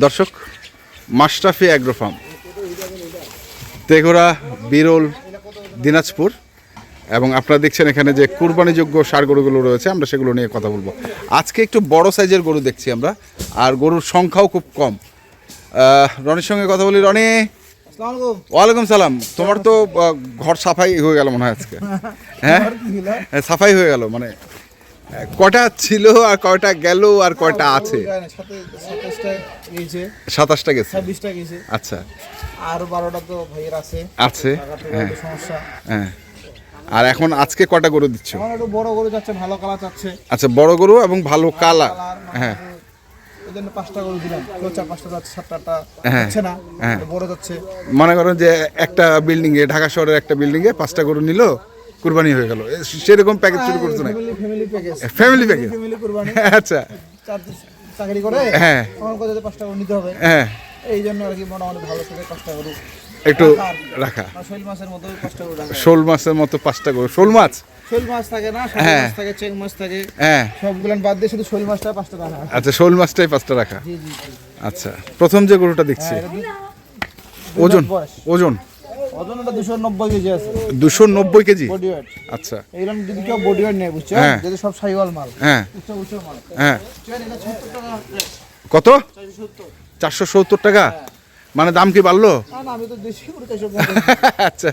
দর্শক, Mashrafe agro farm, Teghra, বিরল, দিনাজপুর। এবং আপনারা দেখছেন এখানে যে কুরবানিযোগ্য ষাঁড় গরুগুলো রয়েছে, আমরা সেগুলো নিয়ে কথা বলবো। আজকে একটু বড় সাইজের গরু দেখছি আমরা, আর গরুর সংখ্যাও খুব কম। রনির সঙ্গে কথা বলি। রনি, ওয়ালাইকুম সালাম। তোমার তো ঘর সাফাই হয়ে গেল মনে হয় আজকে। হ্যাঁ, সাফাই হয়ে গেল। মানে কয়টা ছিল আর কয়টা গেল আর কয়টা আছে? 27টা গেছে। আচ্ছা, আর 12টা তো ভাইয়ের আছে। হ্যাঁ। আর এখন আজকে কয়টা গরু দিচ্ছ? একটু বড় গরু যাচ্ছে, ভালো কালার চাচ্ছে। আচ্ছা, বড় গরু এবং ভালো কালার। হ্যাঁ, এই জন্য 5টা গরু দিলাম। 4-5টা যাচ্ছে, 7টা হচ্ছে না, বড় যাচ্ছে। মনে করেন যে একটা বিল্ডিং এ, ঢাকা শহরের একটা বিল্ডিং এ 5টা গরু নিল, কুরবানি হয়ে গেল, সেরকম প্যাকেজ শুরু করছো না? Family package. আচ্ছা, চাকরি করে হ্যাঁ, আমার কাছে 5টা গরু নিতে হবে। হ্যাঁ, এই জন্য আর কি মোটামুটি ভালো করে 5টা গরু একটু রাখা। শোল মাছের মতো 5টা গরু রাখা। শোল মাছের মতো 5টা গরু। শোল মাছ থাকে না, শাল মাছ থাকে, চেং মাছ থাকে, হ্যাঁ, সবগুলো বাদ দিয়ে শুধু শোল মাছটা 5টা রাখা। আচ্ছা, শোল মাছটাই 5টা রাখা। জি জি। আচ্ছা, প্রথম যে গরুটা দেখছি, ওজন ওজন ওজনটা 290 কেজি আছে। 290 কেজি বডি ওয়েট। আচ্ছা, এইরকম যদি কেউ বডি ওয়েট নেয়, বুঝছেন, যদি সব সাইওয়াল মাল, হ্যাঁ উচ্চ মাল, হ্যাঁ। এটা 70 টাকা। কত? 470 টাকা। মানে দাম কি বাড়লো? না, আমি তো দেশি গরু চাইছি। আচ্ছা,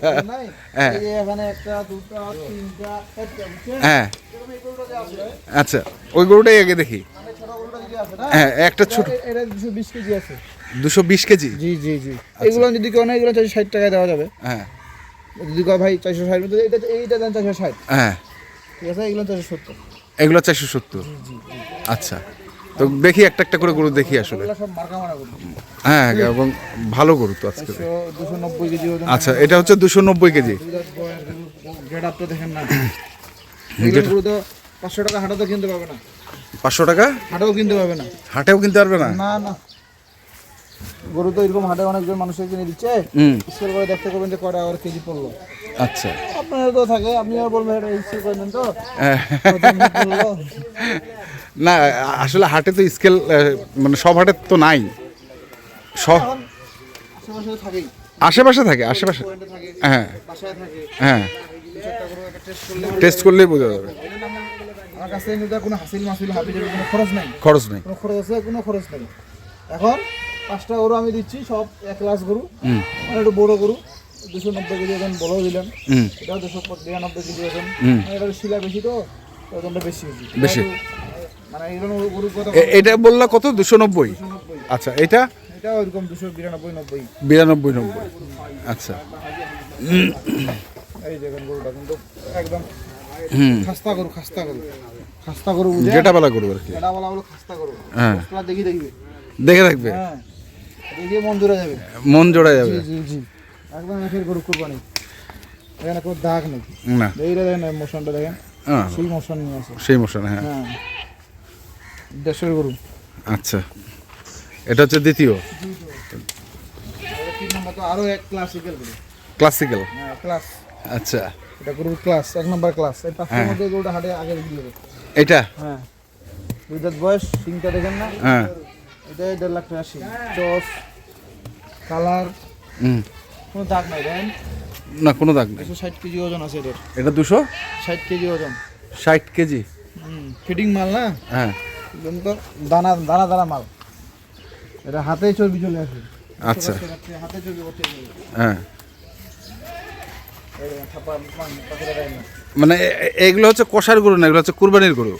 হ্যাঁ, এই যে এখানে 1টা 2টা 3টা 4টা, বুঝছেন? হ্যাঁ, এরকম এই গরুটা যে আছে, আচ্ছা, ওই গরুটাই আগে দেখি। মানে ছোট গরুটা যদি আছে না, হ্যাঁ, একটা ছোট। এটা 220 কেজি আছে। 220 কেজি? জি জি জি। এগুলো যদি কেউ নেয়, এগুলো 460 টাকায় দেওয়া যাবে। হ্যাঁ, যদি কেউ ভাই 460 মধ্যে, এইটা দেন 460। হ্যাঁ, ঠিক আছে, এগুলো 470। এগুলো 470। আচ্ছা, তো দেখি একটা একটা করে গরু দেখি আসলে। এগুলো সব মার্কা মারা গরু। হ্যাঁ, এবং ভালো গরু তো আজকে। 290 কেজি ওজন। আচ্ছা, এটা হচ্ছে 290 কেজি। গেট আপটা দেখেন না। এগুলো গরু তো 500 টাকা হাটেও কিনতে পারবে না। 500 টাকা হাটেও কিনতে পারবে না। হাটেও কিনতে পারবে না? না না, গরু তো এরকম হাটে অনেকজন মানুষের কিনে দিচ্ছে। স্কেল করে দেখতে করবেন যে কয়টা আর কেজি পড়লো। আচ্ছা, আপনার তো থাকে, আপনি আর বলবেন এটা স্কেল করে দেন তো। না, আসলে হাটে তো স্কেল, মানে সব হাটে তো নাই। সব আশেপাশে থাকেই। আশেপাশে থাকে, আশেপাশে। থাকে, হ্যাঁ বাসায় থাকে। হ্যাঁ, 2-4টা গরু একটা টেস্ট করলে, টেস্ট করলেই বোঝা যাবে। আমার কাছ থেকে কিন্তু কোনো হাসিল মাসিল হাবিজের কোনো খরচ নাই। খরচ নেই। কোনো খরচ আছে? কোনো খরচ নেই। এখন 5টা গরু আমি দিচ্ছি, সব 1 লাখ গরু। মানে একটু বড় গরু, 290 কেজি ওজন বড় দিলাম। এটাও 292 কেজি ওজন। এটার শিলা বেশি, তো ওজনটা বেশি বেশি। মানে এরকম গরু কত? এটা বললা কত? 290? আচ্ছা, এটা এটা ওরকম 292 90। 92 90। আচ্ছা, এই দেখেন গরুটা কিন্তু একদম খাস্তা গরু, খাস্তা গরু, খাস্তা গরু। যেটা বলা গরু আর কি, এটা বলা হলো খাস্তা গরু। হ্যাঁ, দেখি দেখবে, দেখে রাখবে। হ্যাঁ, দেখে মন জোড়া যাবে। মন জোড়া যাবে। জি জি জি, একদম একের গরু কুরবানি। এখানে কোনো দাগ নেই। না, এইটা দেখেন, মোশনটা দেখেন, সেই মোশন নিয়ে আছে। সেই মোশন, হ্যাঁ। দেশের গরু। আচ্ছা, এটা হচ্ছে দ্বিতীয়। 3 নম্বর তো আরো এক ক্লাসিক্যাল গরু। ক্লাসিক্যাল? হ্যাঁ, ক্লাস। আচ্ছা, এটা গরুর ক্লাস, 1 নম্বর ক্লাস। এই 5টার মধ্যে গরুটা হাটে আগে দিয়ে দেবে। এটা? হ্যাঁ, 2 দাঁত বয়স, সিংটা দেখেন না? হ্যাঁ, এটা 1.5 লাখ টাকা সিং। চস, কালার, কোনো দাগ নাই। দেখেন না, কোনো দাগ নেই। 260 কেজি ওজন আছে এটার। এটা 260 কেজি ওজন। 60 কেজি? ফিটিং মাল না? হ্যাঁ, একদম তো দানা দানা দানা মাল। এটা হাতেই চর্বি চলে আসে। আচ্ছা, হাতে চর্বি করতে হবে। হ্যাঁ। মানে এগুলো হচ্ছে কষার গরু না, এগুলো হচ্ছে কুরবানির গরু।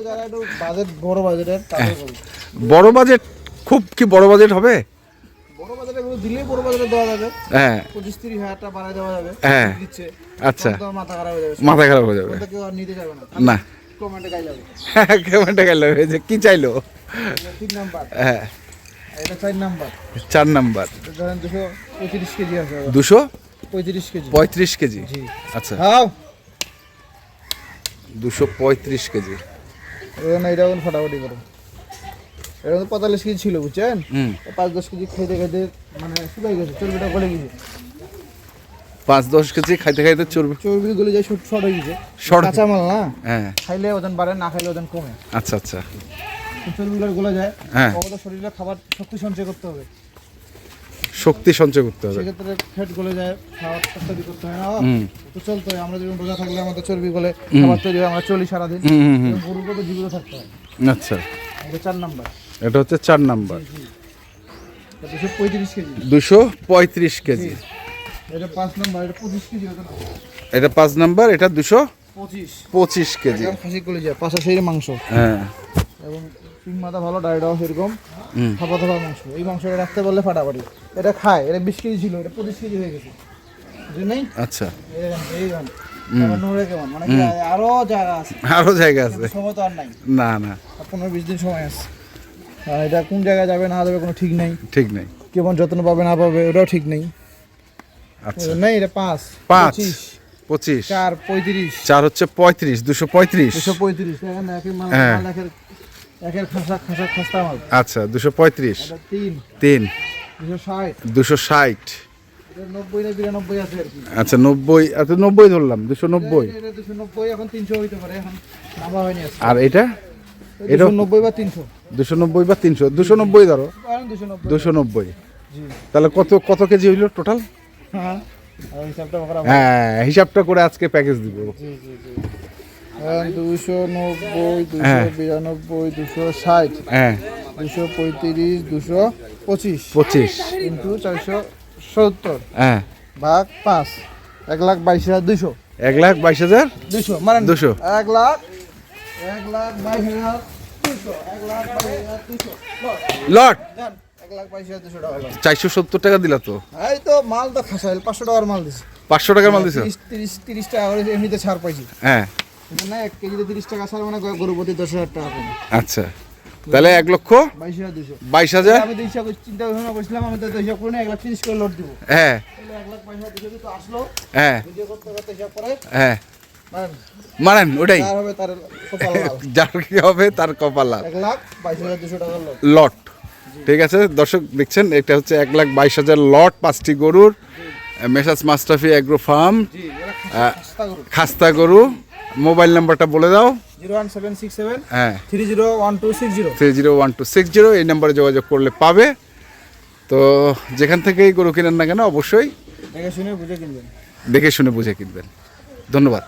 যারা একটু বাজেট, বড় বাজেটের, তাদের গরু। বড় বাজেট? খুব কি বড় বাজেট হবে? বড় বাজেটে গরু দিলেই বড় বাজেটে দেওয়া যাবে। হ্যাঁ, 25-30 হাজার টাকা বাড়ায় দেওয়া যাবে। হ্যাঁ, দিচ্ছে। আচ্ছা, মাথা খারাপ হয়ে যাবে। মাথা খারাপ হয়ে যাবে। কেউ আর নিতে যাবে না। না, কমেন্টে গাইলে হবে। কেমনটা গেল? যে কি চাইলো? 3 নাম্বার। হ্যাঁ, এটা 4 নাম্বার। 4 নাম্বার। ধরেন 235 কেজি আছে। 235 কেজি। 35 কেজি? জি। আচ্ছা, হাও 235 কেজি। এটা এখন ফাটাফাটি করো। এটা 45 কেজি ছিল, বুঝছেন? 5-10 কেজি খাইতে খাইতে মানে শুকাই গেছে, চর্বিটা গলে গেছে। 5-10 কেজি খাইতে খাইতে চর্বি গলে যায়, শর্ট হয়ে গেছে। কাঁচা মাল না? হ্যাঁ, খাইলে ওজন বাড়ে, না খাইলে ওজন কমে। আচ্ছা আচ্ছা। চর্বিগুলো গলে যায়, হ্যাঁ। আমাদের শরীরে খাবার শক্তি সঞ্চয় করতে হবে, শক্তি সঞ্চয় করতে হবে। সেক্ষেত্রে ফ্যাট গলে যায়, খাবার তৈরি করতে হয় না, হুম তো চলতে হয়। আমরা যেমন রোজা থাকলে আমাদের চর্বি গলে খাবার তৈরি হয়, আমরা চলি সারাদিন, গরুকে তো জীবিত থাকতে হয়। আচ্ছা, এটা 4 নাম্বার, এটা হচ্ছে 4 নাম্বার, 235 কেজি। 235 কেজি। এটা 5 নাম্বার, এটা 25 কেজি হতো না, এটা 5 নাম্বার, এটা 25 225 কেজি। খাসি কলিজা, পাশা সেই মাংস, হ্যাঁ এবং সিং মাথা ভালো, ডায়েটাও সেরকম, থাপা থাপা মাংস। এই মাংসটা রাখতে পারলে ফাটাফাটি। এটা খায়, এটা 20 কেজি ছিল, এটা 25 কেজি হয়ে গেছে, বুঝলেন? আচ্ছা, এই গান নোরে কেমন, মানে কি আরো জায়গা আছে, আরো জায়গা আছে? কিন্তু সময় তো আর নাই, না না, 15-20 দিন সময় আছে। আর এটা কোন জায়গায় যাবে না যাবে কোনো ঠিক নেই, ঠিক নেই। কেমন যত্ন পাবে না পাবে ওটাও ঠিক নেই। আচ্ছা, নেই, এটা 5 5 25 25, 4 35 4 হচ্ছে 35, 235। 235, দেখেন না, একের মাল, হ্যাঁ। মাল একের খাস্তা মাল। আচ্ছা, 235, এটা 3 3 260, 260। এটা 90 না 92 আছে আর কি। আচ্ছা 90, আচ্ছা 90 ধরলাম, 290। এটা 290, এখন 300 হইতে পারে, এখন নামা হয়নি আজকে। আর এটা 290 বা 300, 290 বা 300, 290 ধরো, কারণ 290। 290। জি, তাহলে কত কেজি হইলো টোটাল? হ্যাঁ, আর হিসাবটা করা। হ্যাঁ, হিসাবটা করে আজকে প্যাকেজ দিব। জি জি জি, 290, হ্যাঁ। 292, 260, হ্যাঁ 235, 225 25। কিন্তু 470 হ্যাঁ, ভাগ 5, 1,22,200, 1,22,200। মানে 200। 1,22,200, 1,22,200 লট 1,22,200 টাকা হলো। 470 টাকা দিলা তো। এই তো মাল তো খাসাইল, 500 টাকার মাল দিছি, 500 টাকার মাল দিছো? 30 টাকা করে এমনিতে ছাড় পাইছি। হ্যাঁ, কিন্তু না, 1 কেজিতে 30 টাকা ছাড়, মানে গরু প্রতি 10,000 টাকা কম, আচ্ছা, তাহলে 22,200। 22,000। আমি তো হিসাব চিন্তা ভাবনা করছিলাম, আমি তো হিসাব করে না 1,30 করে লোড দিব, হ্যাঁ 1,22,200 তো আসলো। হ্যাঁ ভিডিও করতে করতে হিসাব করে হ্যাঁ, মানে মানেন ওটাই, যার হবে তার কপাল লাল। যার কি হবে তার কপাল লাল। 1,22,200 টাকা লোড। লট, ঠিক আছে দর্শক দেখছেন, এটা হচ্ছে 1,22,000 লট, 5টি গরুর, মেসাজ মাস্টাফি এগ্রো ফার্ম, জি, এরা খাস্তা গরু। খাস্তা গরু। মোবাইল নাম্বারটা বলে দাও। 01767 হ্যাঁ, 301260। 301260, এই নাম্বারে যোগাযোগ করলে পাবে। তো যেখান থেকেই গরু কিনেন না কেন অবশ্যই দেখে শুনে বুঝে কিনবেন। দেখে শুনে বুঝে কিনবেন। ধন্যবাদ।